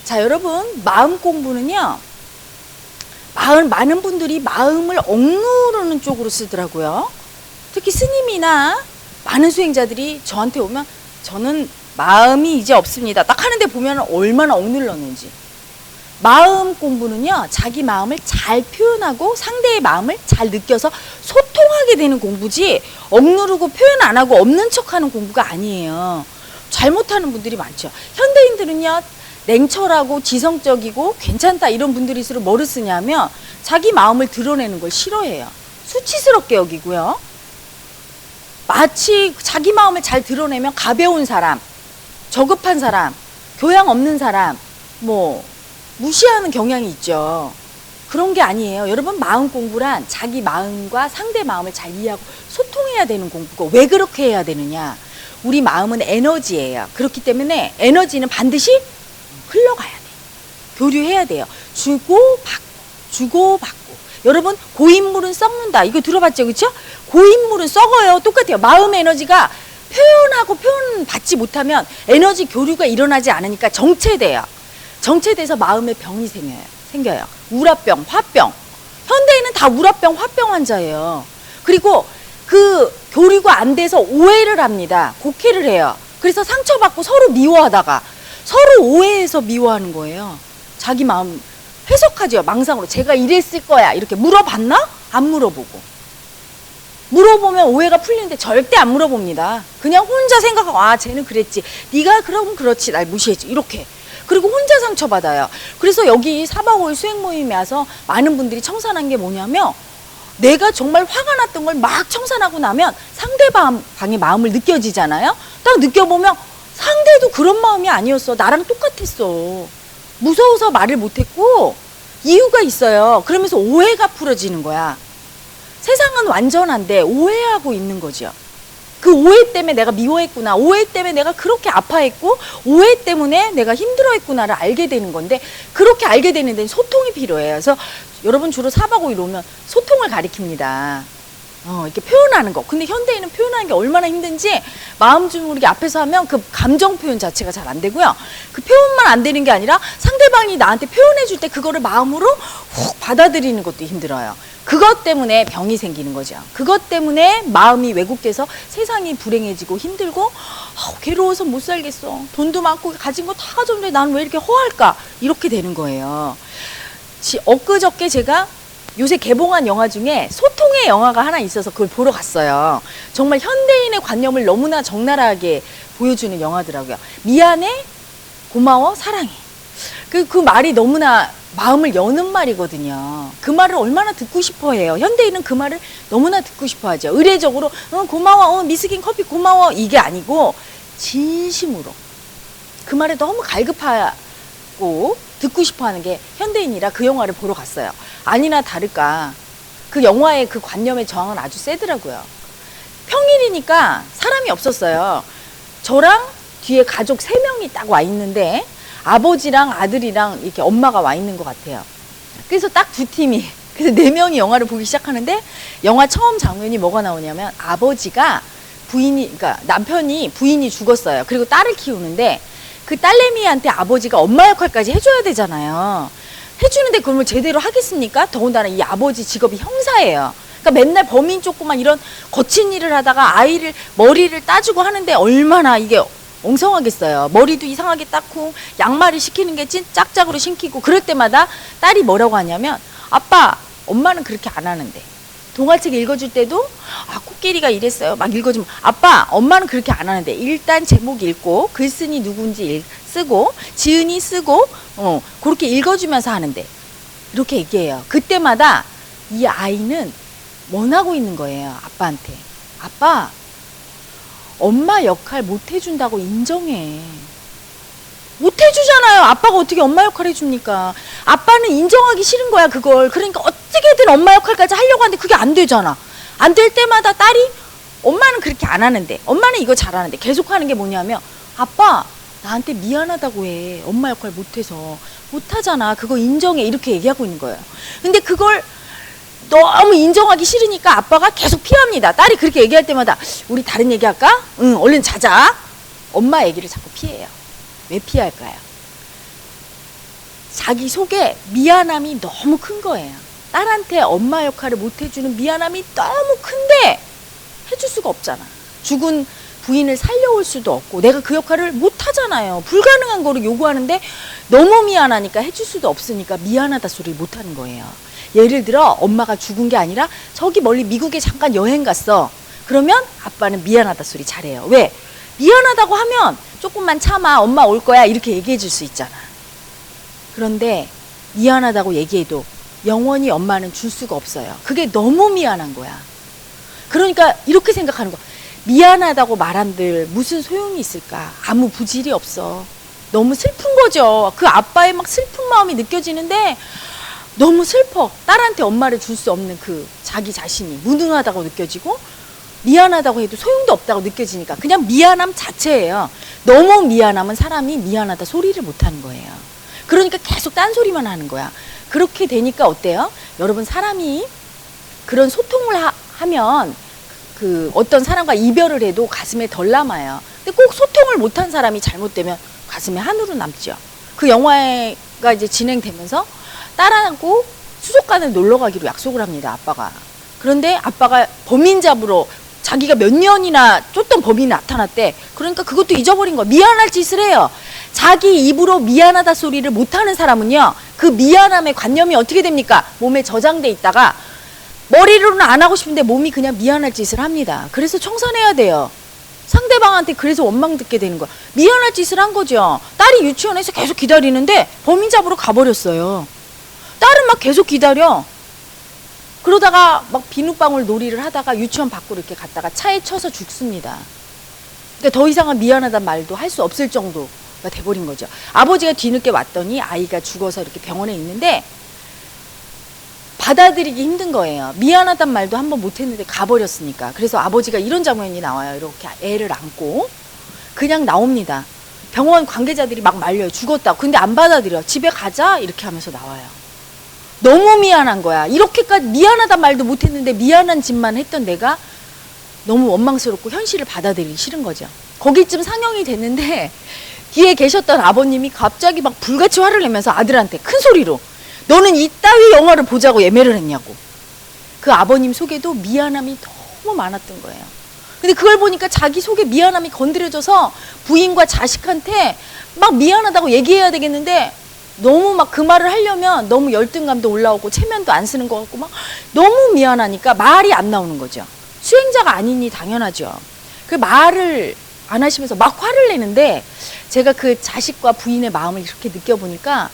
자, 여러분, 마음 공부는요, 많은 분들이 마음을 억누르는 쪽으로 쓰더라고요. 특히 스님이나 많은 수행자들이 저한테 오면 저는 마음이 이제 없습니다. 딱 하는데 보면 얼마나 억눌렀는지. 마음 공부는요, 자기 마음을 잘 표현하고 상대의 마음을 잘 느껴서 소통하게 되는 공부지, 억누르고 표현 안 하고 없는 척하는 공부가 아니에요. 잘못하는 분들이 많죠. 현대인들은요, 냉철하고 지성적이고 괜찮다 이런 분들일수록 뭐를 쓰냐면 자기 마음을 드러내는 걸 싫어해요. 수치스럽게 여기고요. 마치 자기 마음을 잘 드러내면 가벼운 사람, 저급한 사람, 교양 없는 사람, 무시하는 경향이 있죠. 그런 게 아니에요. 여러분, 마음 공부란 자기 마음과 상대 마음을 잘 이해하고 소통해야 되는 공부고, 왜 그렇게 해야 되느냐? 우리 마음은 에너지예요. 그렇기 때문에 에너지는 반드시 흘러가야 돼요. 교류해야 돼요. 주고받고. 여러분, 고인물은 썩는다. 이거 들어봤죠? 그렇죠? 고인물은 썩어요. 똑같아요. 마음 에너지가 표현하고 표현받지 못하면 에너지 교류가 일어나지 않으니까 정체돼요. 정체돼서 마음에 병이 생겨요. 우라병, 화병. 현대인은 다 우라병, 화병 환자예요. 그리고 그 교류가 안 돼서 오해를 합니다. 곡해를 해요. 그래서 상처받고 서로 미워하다가 서로 오해해서 미워하는 거예요. 자기 마음 해석하죠. 망상으로. 제가 이랬을 거야. 이렇게 물어봤나? 안 물어보고. 물어보면 오해가 풀리는데 절대 안 물어봅니다. 그냥 혼자 생각하고, 쟤는 그랬지. 네가 그럼 그렇지. 날 무시했지. 이렇게. 그리고 혼자 상처받아요. 그래서 여기 4박 5일 수행 모임에 와서 많은 분들이 청산한 게 뭐냐면, 내가 정말 화가 났던 걸 막 청산하고 나면 상대방의 마음을 느껴지잖아요. 딱 느껴보면 상대도 그런 마음이 아니었어. 나랑 똑같았어. 무서워서 말을 못했고 이유가 있어요. 그러면서 오해가 풀어지는 거야. 세상은 완전한데 오해하고 있는 거죠. 그 오해 때문에 내가 미워했구나. 오해 때문에 내가 그렇게 아파했고 오해 때문에 내가 힘들어했구나를 알게 되는 건데, 그렇게 알게 되는 데는 소통이 필요해요. 그래서 여러분 주로 4박 5일 오면 소통을 가리킵니다. 이렇게 표현하는 거. 근데 현대인은 표현하는 게 얼마나 힘든지, 마음 주무르기 앞에서 하면 그 감정 표현 자체가 잘 안 되고요. 그 표현만 안 되는 게 아니라 상대방이 나한테 표현해 줄 때 그거를 마음으로 훅 받아들이는 것도 힘들어요. 그것 때문에 병이 생기는 거죠. 그것 때문에 마음이 왜곡돼서 세상이 불행해지고 힘들고, 괴로워서 못 살겠어. 돈도 많고 가진 거 다 가졌는데 나는 왜 이렇게 허할까? 이렇게 되는 거예요. 엊그저께 제가 요새 개봉한 영화 중에 소통의 영화가 하나 있어서 그걸 보러 갔어요. 정말 현대인의 관념을 너무나 적나라하게 보여주는 영화더라고요. 미안해, 고마워, 사랑해. 그 말이 너무나 마음을 여는 말이거든요. 그 말을 얼마나 듣고 싶어 해요. 현대인은 그 말을 너무나 듣고 싶어 하죠. 의례적으로 고마워, 미스킨 커피 고마워, 이게 아니고 진심으로 그 말에 너무 갈급하고 듣고 싶어 하는 게 현대인이라 그 영화를 보러 갔어요. 아니나 다를까 그 영화의 그 관념의 저항은 아주 세더라고요. 평일이니까 사람이 없었어요. 저랑 뒤에 가족 3명이 딱 와 있는데 아버지랑 아들이랑 이렇게 엄마가 와 있는 것 같아요. 그래서 딱 2팀이, 그래서 4명이 영화를 보기 시작하는데, 영화 처음 장면이 뭐가 나오냐면 아버지가 그러니까 남편이 부인이 죽었어요. 그리고 딸을 키우는데 그 딸내미한테 아버지가 엄마 역할까지 해줘야 되잖아요. 해주는데 그걸 제대로 하겠습니까? 더군다나 이 아버지 직업이 형사예요. 그러니까 맨날 범인 쫓고만 이런 거친 일을 하다가 아이를 머리를 따주고 하는데 얼마나 이게 엉성하겠어요. 머리도 이상하게 닦고 양말을 시키는 게 짝짝으로 신기고, 그럴 때마다 딸이 뭐라고 하냐면, 아빠, 엄마는 그렇게 안 하는데. 동화책 읽어줄 때도 코끼리가 이랬어요. 막 읽어주면, 아빠, 엄마는 그렇게 안 하는데 일단 제목 읽고 글쓴이 누군지 쓰고 지은이 쓰고 그렇게 읽어주면서 하는데, 이렇게 얘기해요. 그때마다 이 아이는 원하고 있는 거예요. 아빠한테. 아빠, 엄마 역할 못 해준다고 인정해. 못 해주잖아요. 아빠가 어떻게 엄마 역할 해줍니까? 아빠는 인정하기 싫은 거야, 그걸. 그러니까 어떻게든 엄마 역할까지 하려고 하는데 그게 안 되잖아. 안 될 때마다 딸이, 엄마는 그렇게 안 하는데, 엄마는 이거 잘하는데, 계속 하는 게 뭐냐면, 아빠, 나한테 미안하다고 해. 엄마 역할 못해서. 못하잖아. 그거 인정해. 이렇게 얘기하고 있는 거예요. 근데 그걸 너무 인정하기 싫으니까 아빠가 계속 피합니다. 딸이 그렇게 얘기할 때마다, 우리 다른 얘기 할까? 응, 얼른 자자. 엄마 얘기를 자꾸 피해요. 왜 피할까요? 자기 속에 미안함이 너무 큰 거예요. 딸한테 엄마 역할을 못 해주는 미안함이 너무 큰데 해줄 수가 없잖아. 죽은 부인을 살려올 수도 없고 내가 그 역할을 못 하잖아요. 불가능한 거를 요구하는데 너무 미안하니까 해줄 수도 없으니까 미안하다 소리를 못 하는 거예요. 예를 들어 엄마가 죽은 게 아니라 저기 멀리 미국에 잠깐 여행 갔어. 그러면 아빠는 미안하다 소리 잘해요. 왜? 미안하다고 하면 조금만 참아, 엄마 올 거야, 이렇게 얘기해 줄 수 있잖아. 그런데 미안하다고 얘기해도 영원히 엄마는 줄 수가 없어요. 그게 너무 미안한 거야. 그러니까 이렇게 생각하는 거. 미안하다고 말한들 무슨 소용이 있을까? 아무 부질이 없어. 너무 슬픈 거죠. 그 아빠의 막 슬픈 마음이 느껴지는데 너무 슬퍼. 딸한테 엄마를 줄 수 없는 그 자기 자신이 무능하다고 느껴지고 미안하다고 해도 소용도 없다고 느껴지니까 그냥 미안함 자체예요. 너무 미안하면 사람이 미안하다 소리를 못 하는 거예요. 그러니까 계속 딴소리만 하는 거야. 그렇게 되니까 어때요? 여러분, 사람이 그런 소통을 하면 그 어떤 사람과 이별을 해도 가슴에 덜 남아요. 근데 꼭 소통을 못한 사람이 잘못되면 가슴에 한으로 남죠. 그 영화가 이제 진행되면서 딸하고 수족관에 놀러 가기로 약속을 합니다, 아빠가. 그런데 아빠가 범인 잡으러 자기가 몇 년이나 쫓던 범인이 나타났대. 그러니까 그것도 잊어버린 거야. 미안할 짓을 해요. 자기 입으로 미안하다 소리를 못하는 사람은요, 그 미안함의 관념이 어떻게 됩니까? 몸에 저장돼 있다가 머리로는 안 하고 싶은데 몸이 그냥 미안할 짓을 합니다. 그래서 청산해야 돼요. 상대방한테 그래서 원망 듣게 되는 거야. 미안할 짓을 한 거죠. 딸이 유치원에서 계속 기다리는데 범인 잡으러 가버렸어요. 딸은 막 계속 기다려. 그러다가 막 비눗방울 놀이를 하다가 유치원 밖으로 이렇게 갔다가 차에 쳐서 죽습니다. 그러니까 더 이상은 미안하단 말도 할 수 없을 정도가 돼버린 거죠. 아버지가 뒤늦게 왔더니 아이가 죽어서 이렇게 병원에 있는데 받아들이기 힘든 거예요. 미안하단 말도 한번 못했는데 가버렸으니까. 그래서 아버지가 이런 장면이 나와요. 이렇게 애를 안고 그냥 나옵니다. 병원 관계자들이 막 말려요. 죽었다고. 근데 안 받아들여. 집에 가자 이렇게 하면서 나와요. 너무 미안한 거야. 이렇게까지 미안하단 말도 못했는데 미안한 짓만 했던 내가 너무 원망스럽고 현실을 받아들이기 싫은 거죠. 거기쯤 상영이 됐는데 뒤에 계셨던 아버님이 갑자기 막 불같이 화를 내면서 아들한테 큰 소리로 너는 이따위 영화를 보자고 예매를 했냐고. 그 아버님 속에도 미안함이 너무 많았던 거예요. 근데 그걸 보니까 자기 속에 미안함이 건드려져서 부인과 자식한테 막 미안하다고 얘기해야 되겠는데 너무 막 그 말을 하려면 너무 열등감도 올라오고 체면도 안 쓰는 것 같고 막 너무 미안하니까 말이 안 나오는 거죠. 수행자가 아니니 당연하죠. 그 말을 안 하시면서 막 화를 내는데 제가 그 자식과 부인의 마음을 이렇게 느껴보니까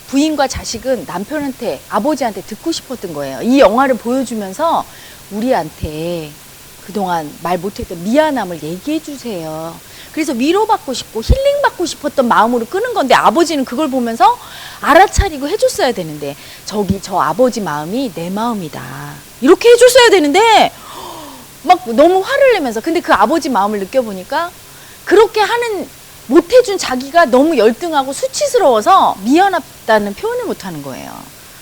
부인과 자식은 남편한테, 아버지한테 듣고 싶었던 거예요. 이 영화를 보여주면서 우리한테 그동안 말 못했던 미안함을 얘기해 주세요. 그래서 위로받고 싶고 힐링받고 싶었던 마음으로 끄는 건데 아버지는 그걸 보면서 알아차리고 해줬어야 되는데 저기 저 아버지 마음이 내 마음이다. 이렇게 해줬어야 되는데 막 너무 화를 내면서 근데 그 아버지 마음을 느껴보니까 그렇게 하는 못해준 자기가 너무 열등하고 수치스러워서 미안하다는 표현을 못하는 거예요.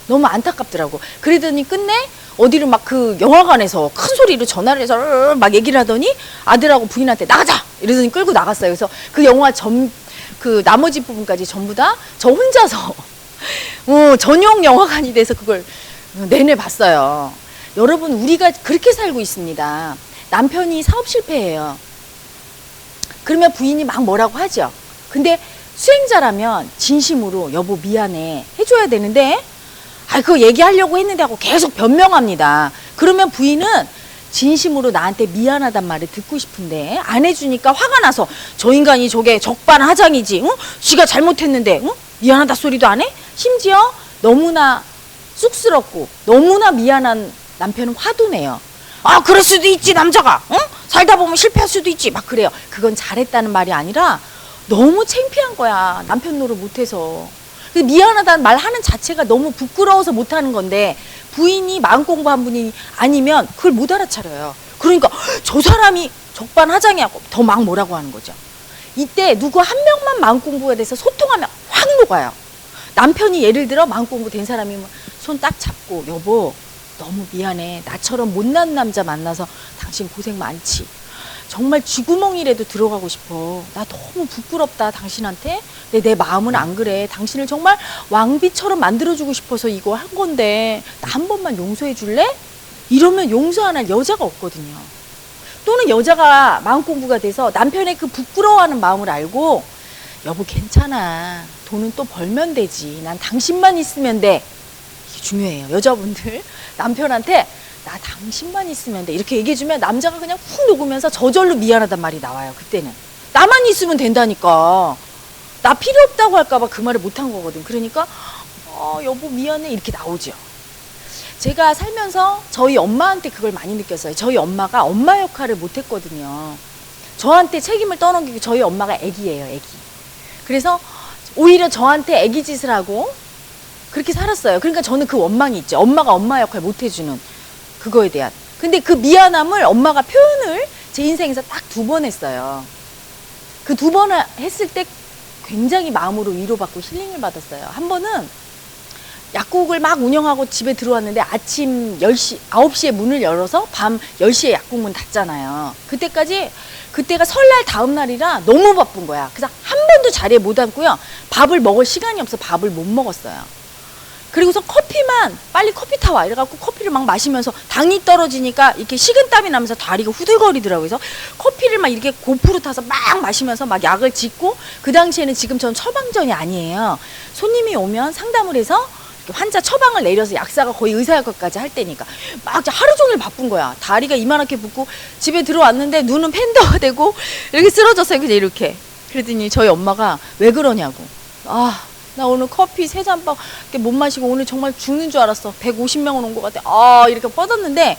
너무 안타깝더라고. 그러더니 끝내 어디로 막 그 영화관에서 큰 소리로 전화를 해서 막 얘기를 하더니 아들하고 부인한테 나가자! 이러더니 끌고 나갔어요. 그래서 그 영화 그 나머지 부분까지 전부 다 저 혼자서 전용 영화관이 돼서 그걸 내내 봤어요. 여러분, 우리가 그렇게 살고 있습니다. 남편이 사업 실패해요. 그러면 부인이 막 뭐라고 하죠. 근데 수행자라면 진심으로 여보 미안해 해줘야 되는데 그거 얘기하려고 했는데 하고 계속 변명합니다. 그러면 부인은 진심으로 나한테 미안하단 말을 듣고 싶은데 안 해주니까 화가 나서 저 인간이 저게 적반하장이지. 응? 지가 잘못했는데 응? 미안하다 소리도 안 해? 심지어 너무나 쑥스럽고 너무나 미안한 남편은 화도 내요. 그럴 수도 있지 남자가. 응? 살다 보면 실패할 수도 있지. 막 그래요. 그건 잘했다는 말이 아니라 너무 창피한 거야. 남편 노릇 못해서. 미안하다는 말 하는 자체가 너무 부끄러워서 못하는 건데 부인이 마음 공부한 분이 아니면 그걸 못 알아차려요. 그러니까 저 사람이 적반하장이하고 더 막 뭐라고 하는 거죠. 이때 누구 한 명만 마음 공부가 돼서 소통하면 확 녹아요. 남편이 예를 들어 마음 공부 된 사람이면 손 딱 잡고 여보 너무 미안해. 나처럼 못난 남자 만나서 당신 고생 많지. 정말 쥐구멍이라도 들어가고 싶어. 나 너무 부끄럽다 당신한테. 근데 내 마음은 안 그래. 당신을 정말 왕비처럼 만들어주고 싶어서 이거 한 건데 나 한 번만 용서해 줄래? 이러면 용서 안 할 여자가 없거든요. 또는 여자가 마음공부가 돼서 남편의 그 부끄러워하는 마음을 알고 여보 괜찮아. 돈은 또 벌면 되지. 난 당신만 있으면 돼. 이게 중요해요. 여자분들 남편한테 나 당신만 있으면 돼. 이렇게 얘기해주면 남자가 그냥 훅 녹으면서 저절로 미안하단 말이 나와요. 그때는. 나만 있으면 된다니까. 나 필요 없다고 할까봐 그 말을 못한 거거든. 그러니까 여보 미안해 이렇게 나오죠. 제가 살면서 저희 엄마한테 그걸 많이 느꼈어요. 저희 엄마가 엄마 역할을 못했거든요. 저한테 책임을 떠넘기고 저희 엄마가 애기예요. 애기. 그래서 오히려 저한테 애기 짓을 하고 그렇게 살았어요. 그러니까 저는 그 원망이 있죠. 엄마가 엄마 역할 못해주는 그거에 대한. 근데 그 미안함을 엄마가 표현을 제 인생에서 딱 2번 했어요. 그 2번 했을 때 굉장히 마음으로 위로받고 힐링을 받았어요. 한 번은 약국을 막 운영하고 집에 들어왔는데 아침 10시, 9시에 문을 열어서 밤 10시에 약국 문 닫잖아요. 그때가 설날 다음 날이라 너무 바쁜 거야. 그래서 한 번도 자리에 못 앉고요. 밥을 먹을 시간이 없어 밥을 못 먹었어요. 그리고서 커피만 빨리 커피 타와 이래갖고 커피를 막 마시면서 당이 떨어지니까 이렇게 식은땀이 나면서 다리가 후들거리더라고요. 그래서 커피를 막 이렇게 고프로 타서 막 마시면서 막 약을 짓고 그 당시에는 지금처럼 처방전이 아니에요. 손님이 오면 상담을 해서 환자 처방을 내려서 약사가 거의 의사 역할까지 할 때니까 막 하루 종일 바쁜 거야. 다리가 이만하게 붓고 집에 들어왔는데 눈은 팬더가 되고 이렇게 쓰러졌어요. 그냥 이렇게. 그랬더니 저희 엄마가 왜 그러냐고. 나 오늘 커피 3잔밖에 못 마시고 오늘 정말 죽는 줄 알았어. 150명은 온 것 같아. 이렇게 뻗었는데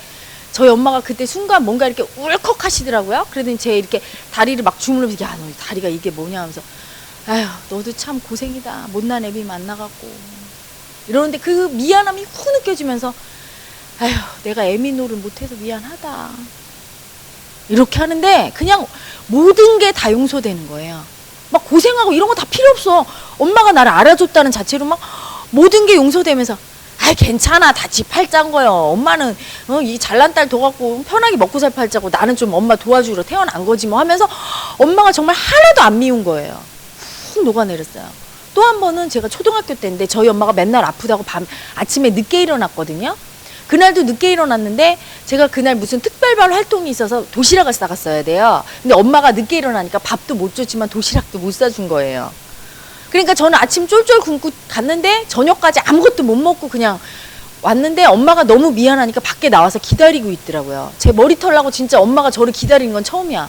저희 엄마가 그때 순간 뭔가 이렇게 울컥 하시더라고요. 그러더니 제 이렇게 다리를 막 주물르면서 야, 너 다리가 이게 뭐냐 하면서 아휴, 너도 참 고생이다. 못난 애비 만나갖고. 이러는데 그 미안함이 후 느껴지면서 아휴, 내가 애미 노릇 못해서 미안하다. 이렇게 하는데 그냥 모든 게 다 용서되는 거예요. 막 고생하고 이런 거 다 필요 없어. 엄마가 나를 알아줬다는 자체로 막 모든 게 용서되면서 괜찮아. 다 지 팔자인 거요. 엄마는 이 잘난 딸 둬갖고 편하게 먹고 살 팔자고 나는 좀 엄마 도와주러 태어난 거지 뭐 하면서 엄마가 정말 하나도 안 미운 거예요. 훅 녹아내렸어요. 또 한 번은 제가 초등학교 때인데 저희 엄마가 맨날 아프다고 아침에 늦게 일어났거든요. 그날도 늦게 일어났는데 제가 그날 무슨 특별반 활동이 있어서 도시락을 싸갔어야 돼요. 근데 엄마가 늦게 일어나니까 밥도 못 줬지만 도시락도 못 사준 거예요. 그러니까 저는 아침 쫄쫄 굶고 갔는데 저녁까지 아무것도 못 먹고 그냥 왔는데 엄마가 너무 미안하니까 밖에 나와서 기다리고 있더라고요. 제 머리 털라고 진짜 엄마가 저를 기다리는 건 처음이야.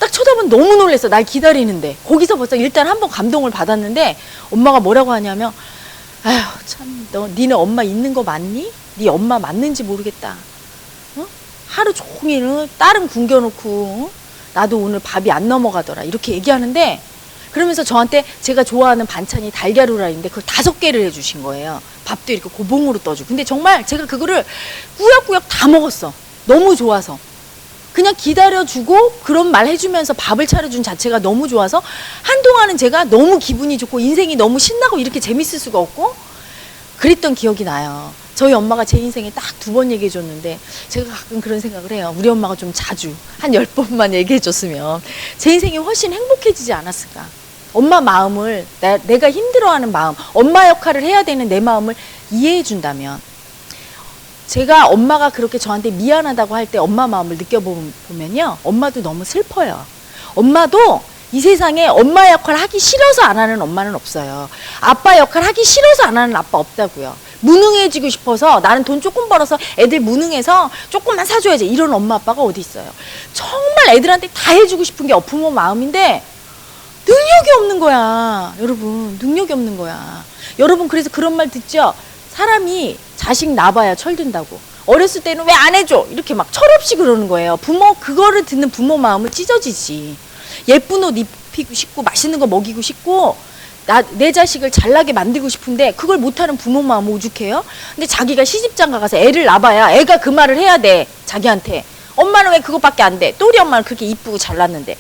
딱 쳐다보면 너무 놀랐어. 날 기다리는데. 거기서 벌써 일단 한번 감동을 받았는데 엄마가 뭐라고 하냐면 아휴 참 너 니네 엄마 있는 거 맞니? 네 엄마 맞는지 모르겠다. 하루 종일 딸은 굶겨놓고 나도 오늘 밥이 안 넘어가더라. 이렇게 얘기하는데 그러면서 저한테 제가 좋아하는 반찬이 달걀후라이인데 그걸 5개를 해주신 거예요. 밥도 이렇게 고봉으로 떠주고. 근데 정말 제가 그거를 꾸역꾸역 다 먹었어. 너무 좋아서. 그냥 기다려주고 그런 말 해주면서 밥을 차려준 자체가 너무 좋아서 한동안은 제가 너무 기분이 좋고 인생이 너무 신나고 이렇게 재밌을 수가 없고 그랬던 기억이 나요. 저희 엄마가 제 인생에 딱 2번 얘기해 줬는데 제가 가끔 그런 생각을 해요. 우리 엄마가 좀 자주 한 10번만 얘기해 줬으면 제 인생이 훨씬 행복해지지 않았을까. 엄마 마음을 내가 힘들어하는 마음, 엄마 역할을 해야 되는 내 마음을 이해해 준다면 제가 엄마가 그렇게 저한테 미안하다고 할 때 엄마 마음을 느껴보면요. 엄마도 너무 슬퍼요. 엄마도 이 세상에 엄마 역할 하기 싫어서 안 하는 엄마는 없어요. 아빠 역할 하기 싫어서 안 하는 아빠 없다고요. 무능해지고 싶어서 나는 돈 조금 벌어서 애들 무능해서 조금만 사줘야지 이런 엄마 아빠가 어디 있어요. 정말 애들한테 다 해주고 싶은 게 부모 마음인데 능력이 없는 거야. 여러분 능력이 없는 거야. 여러분 그래서 그런 말 듣죠? 사람이 자식 낳아봐야 철든다고. 어렸을 때는 왜 안 해줘? 이렇게 막 철없이 그러는 거예요. 그거를 듣는 부모 마음은 찢어지지. 예쁜 옷 입히고 싶고 맛있는 거 먹이고 싶고 내 자식을 잘나게 만들고 싶은데 그걸 못하는 부모 마음 오죽해요? 근데 자기가 시집장가 가서 애를 낳아봐야 애가 그 말을 해야 돼. 자기한테. 엄마는 왜 그것밖에 안 돼? 또 우리 엄마는 그렇게 이쁘고 잘났는데.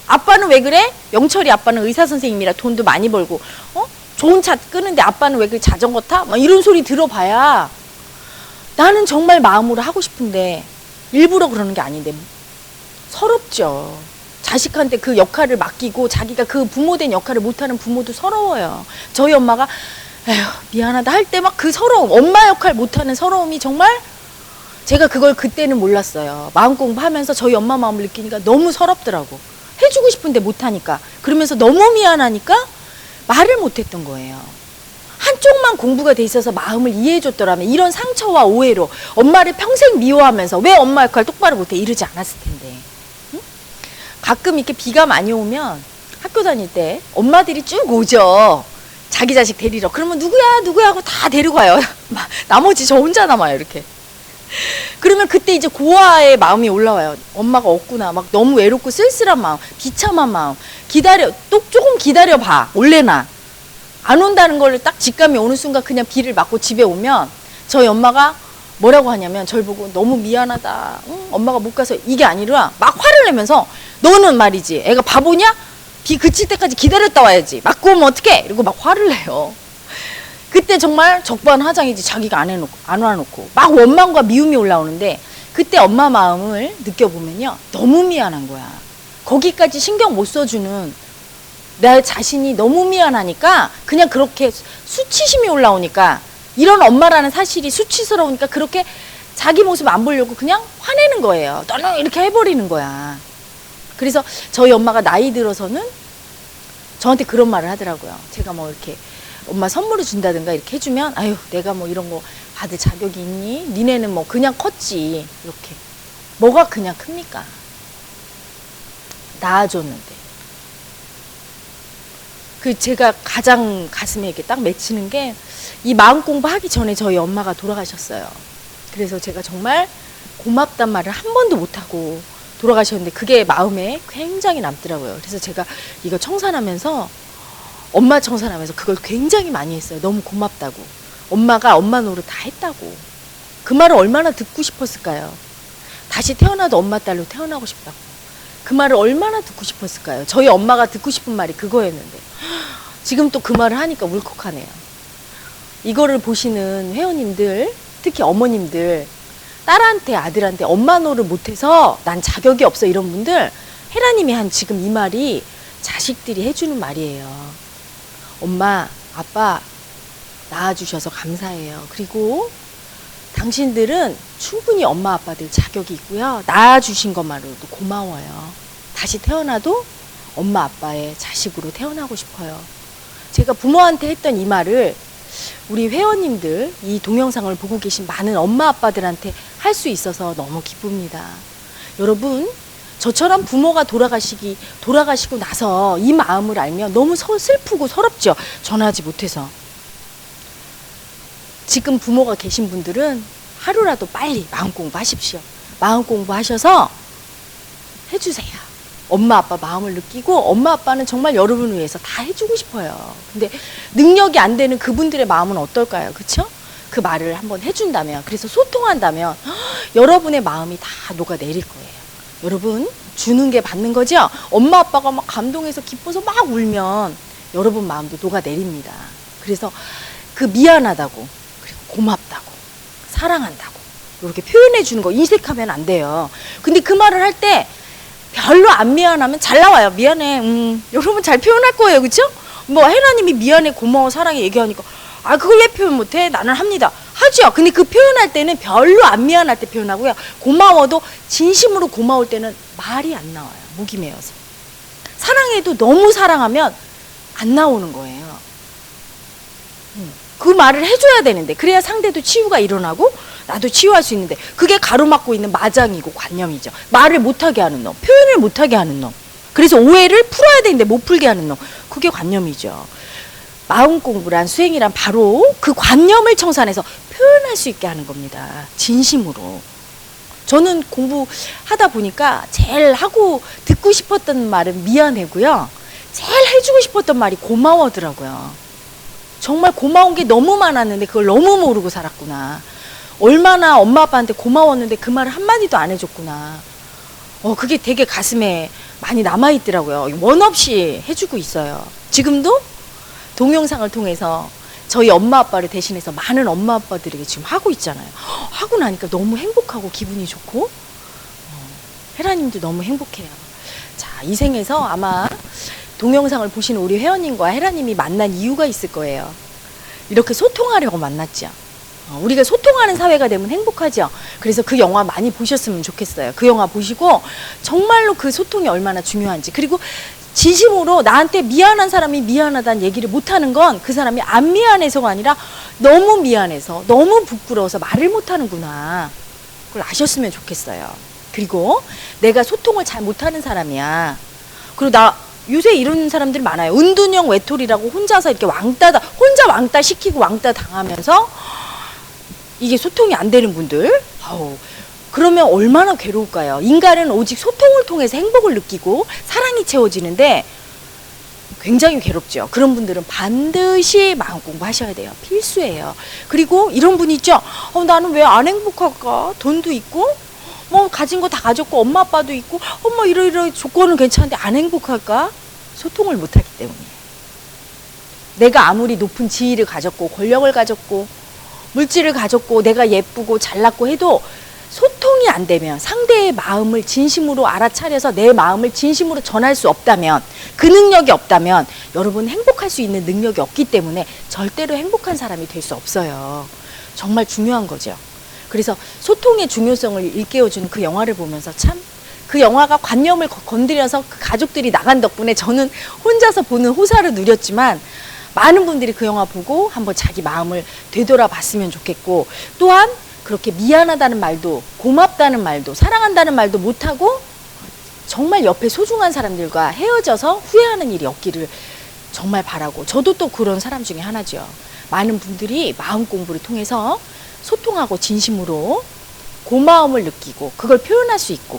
아빠는 왜 그래? 영철이 아빠는 의사 선생님이라 돈도 많이 벌고 좋은 차 끄는데 아빠는 왜 그래? 자전거 타? 막 이런 소리 들어봐야 나는 정말 마음으로 하고 싶은데 일부러 그러는 게 아닌데 서럽죠. 자식한테 그 역할을 맡기고 자기가 그 부모된 역할을 못하는 부모도 서러워요. 저희 엄마가 에휴 미안하다 할 때 막 그 서러움, 엄마 역할 못하는 서러움이 정말, 제가 그걸 그때는 몰랐어요. 마음 공부하면서 저희 엄마 마음을 느끼니까 너무 서럽더라고. 해주고 싶은데 못하니까. 그러면서 너무 미안하니까 말을 못했던 거예요. 한쪽만 공부가 돼 있어서 마음을 이해해줬더라면 이런 상처와 오해로 엄마를 평생 미워하면서 왜 엄마 역할 똑바로 못해 이러지 않았을 텐데. 응? 가끔 이렇게 비가 많이 오면 학교 다닐 때 엄마들이 쭉 오죠. 자기 자식 데리러. 그러면 누구야 누구야 하고 다 데리고 와요. 나머지 저 혼자 남아요 이렇게. 그러면 그때 이제 고아의 마음이 올라와요. 엄마가 없구나. 막 너무 외롭고 쓸쓸한 마음, 비참한 마음. 기다려, 또 조금 기다려봐. 올래나. 안 온다는 걸 딱 직감이 오는 순간 그냥 비를 맞고 집에 오면 저희 엄마가 뭐라고 하냐면 저를 보고 너무 미안하다. 응? 엄마가 못 가서 이게 아니라 막 화를 내면서 너는 말이지. 애가 바보냐? 비 그칠 때까지 기다렸다 와야지. 맞고 오면 어떡해? 이러고 막 화를 내요. 그때 정말 적반하장이지. 자기가 안 와놓고 막 원망과 미움이 올라오는데 그때 엄마 마음을 느껴보면요 너무 미안한 거야. 거기까지 신경 못 써주는 내 자신이 너무 미안하니까 그냥 그렇게 수치심이 올라오니까, 이런 엄마라는 사실이 수치스러우니까 그렇게 자기 모습 안 보려고 그냥 화내는 거예요. 너는 이렇게 해버리는 거야. 그래서 저희 엄마가 나이 들어서는 저한테 그런 말을 하더라고요. 제가 뭐 이렇게 엄마 선물을 준다든가 이렇게 해주면 아유 내가 뭐 이런 거 받을 자격이 있니? 니네는 뭐 그냥 컸지. 이렇게. 뭐가 그냥 큽니까? 낳아줬는데. 그 제가 가장 가슴에 이렇게 딱 맺히는 게 이 마음 공부하기 전에 저희 엄마가 돌아가셨어요. 그래서 제가 정말 고맙단 말을 한 번도 못하고 돌아가셨는데 그게 마음에 굉장히 남더라고요. 그래서 제가 이거 청산하면서 엄마 청산하면서 그걸 굉장히 많이 했어요. 너무 고맙다고. 엄마가 엄마 노릇 다 했다고. 그 말을 얼마나 듣고 싶었을까요? 다시 태어나도 엄마 딸로 태어나고 싶다고. 그 말을 얼마나 듣고 싶었을까요? 저희 엄마가 듣고 싶은 말이 그거였는데 지금 또 그 말을 하니까 울컥하네요. 이거를 보시는 회원님들, 특히 어머님들, 딸한테 아들한테 엄마 노릇 못해서 난 자격이 없어 이런 분들, 헤라님이 한 지금 이 말이 자식들이 해주는 말이에요. 엄마, 아빠 낳아주셔서 감사해요. 그리고 당신들은 충분히 엄마 아빠들 자격이 있고요. 낳아주신 것만으로도 고마워요. 다시 태어나도 엄마 아빠의 자식으로 태어나고 싶어요. 제가 부모한테 했던 이 말을 우리 회원님들, 이 동영상을 보고 계신 많은 엄마 아빠들한테 할 수 있어서 너무 기쁩니다. 여러분, 저처럼 부모가 돌아가시고 나서 이 마음을 알면 너무 슬프고 서럽죠. 전하지 못해서. 지금 부모가 계신 분들은 하루라도 빨리 마음 공부하십시오. 마음 공부하셔서 해주세요. 엄마 아빠 마음을 느끼고 엄마 아빠는 정말 여러분을 위해서 다 해주고 싶어요. 근데 능력이 안 되는 그분들의 마음은 어떨까요? 그렇죠? 그 말을 한번 해준다면, 그래서 소통한다면 여러분의 마음이 다 녹아내릴 거예요. 여러분, 주는 게 받는 거죠? 엄마 아빠가 막 감동해서 기뻐서 막 울면 여러분 마음도 녹아내립니다. 그래서 그 미안하다고, 그리고 고맙다고, 사랑한다고 이렇게 표현해 주는 거 인색하면 안 돼요. 근데 그 말을 할 때 별로 안 미안하면 잘 나와요. 미안해. 여러분 잘 표현할 거예요. 그렇죠? 뭐 헤라님이 미안해, 고마워, 사랑해 얘기하니까 아 그걸 왜 표현 못해? 나는 합니다. 하죠. 근데 그 표현할 때는 별로 안 미안할 때 표현하고요. 고마워도 진심으로 고마울 때는 말이 안 나와요. 목이 메어서. 사랑해도 너무 사랑하면 안 나오는 거예요. 그 말을 해줘야 되는데 그래야 상대도 치유가 일어나고 나도 치유할 수 있는데 그게 가로막고 있는 마장이고 관념이죠. 말을 못하게 하는 놈, 표현을 못하게 하는 놈. 그래서 오해를 풀어야 되는데 못 풀게 하는 놈. 그게 관념이죠. 마음 공부란, 수행이란 바로 그 관념을 청산해서 표현할 수 있게 하는 겁니다. 진심으로. 저는 공부하다 보니까 제일 하고 듣고 싶었던 말은 미안해고요. 제일 해주고 싶었던 말이 고마워더라고요. 정말 고마운 게 너무 많았는데 그걸 너무 모르고 살았구나. 얼마나 엄마 아빠한테 고마웠는데 그 말을 한마디도 안 해줬구나. 그게 되게 가슴에 많이 남아있더라고요. 원 없이 해주고 있어요. 지금도 동영상을 통해서 저희 엄마 아빠를 대신해서 많은 엄마 아빠들에게 지금 하고 있잖아요. 하고 나니까 너무 행복하고 기분이 좋고 헤라님도 너무 행복해요. 자, 이 생에서 아마 동영상을 보시는 우리 회원님과 헤라님이 만난 이유가 있을 거예요. 이렇게 소통하려고 만났죠. 우리가 소통하는 사회가 되면 행복하죠. 그래서 그 영화 많이 보셨으면 좋겠어요. 그 영화 보시고 정말로 그 소통이 얼마나 중요한지, 그리고 진심으로 나한테 미안한 사람이 미안하다는 얘기를 못하는 건 그 사람이 안 미안해서가 아니라 너무 미안해서, 너무 부끄러워서 말을 못하는구나, 그걸 아셨으면 좋겠어요. 그리고 내가 소통을 잘 못하는 사람이야. 그리고 나 요새 이런 사람들 많아요. 은둔형 외톨이라고 혼자서 이렇게 혼자 왕따 시키고 왕따 당하면서 이게 소통이 안 되는 분들, 그러면 얼마나 괴로울까요? 인간은 오직 소통을 통해서 행복을 느끼고 사랑이 채워지는데 굉장히 괴롭죠. 그런 분들은 반드시 마음 공부하셔야 돼요. 필수예요. 그리고 이런 분 있죠. 나는 왜 안 행복할까? 돈도 있고 뭐 가진 거 다 가졌고 엄마 아빠도 있고 뭐 이러이러 조건은 괜찮은데 안 행복할까? 소통을 못하기 때문이에요. 내가 아무리 높은 지위를 가졌고 권력을 가졌고 물질을 가졌고 내가 예쁘고 잘났고 해도 소통이 안 되면, 상대의 마음을 진심으로 알아차려서 내 마음을 진심으로 전할 수 없다면, 그 능력이 없다면 여러분 행복할 수 있는 능력이 없기 때문에 절대로 행복한 사람이 될 수 없어요. 정말 중요한 거죠. 그래서 소통의 중요성을 일깨워주는 그 영화를 보면서 참 그 영화가 관념을 건드려서 그 가족들이 나간 덕분에 저는 혼자서 보는 호사를 누렸지만 많은 분들이 그 영화 보고 한번 자기 마음을 되돌아 봤으면 좋겠고, 또한 그렇게 미안하다는 말도 고맙다는 말도 사랑한다는 말도 못하고 정말 옆에 소중한 사람들과 헤어져서 후회하는 일이 없기를 정말 바라고, 저도 또 그런 사람 중에 하나죠. 많은 분들이 마음 공부를 통해서 소통하고 진심으로 고마움을 느끼고 그걸 표현할 수 있고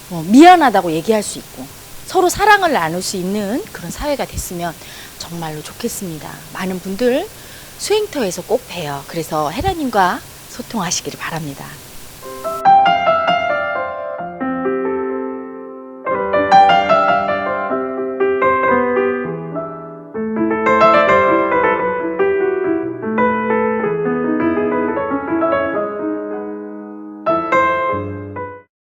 미안하다고 얘기할 수 있고 서로 사랑을 나눌 수 있는 그런 사회가 됐으면 정말로 좋겠습니다. 많은 분들 수행터에서 꼭 봬요. 그래서 헤라님과 소통하시기를 바랍니다.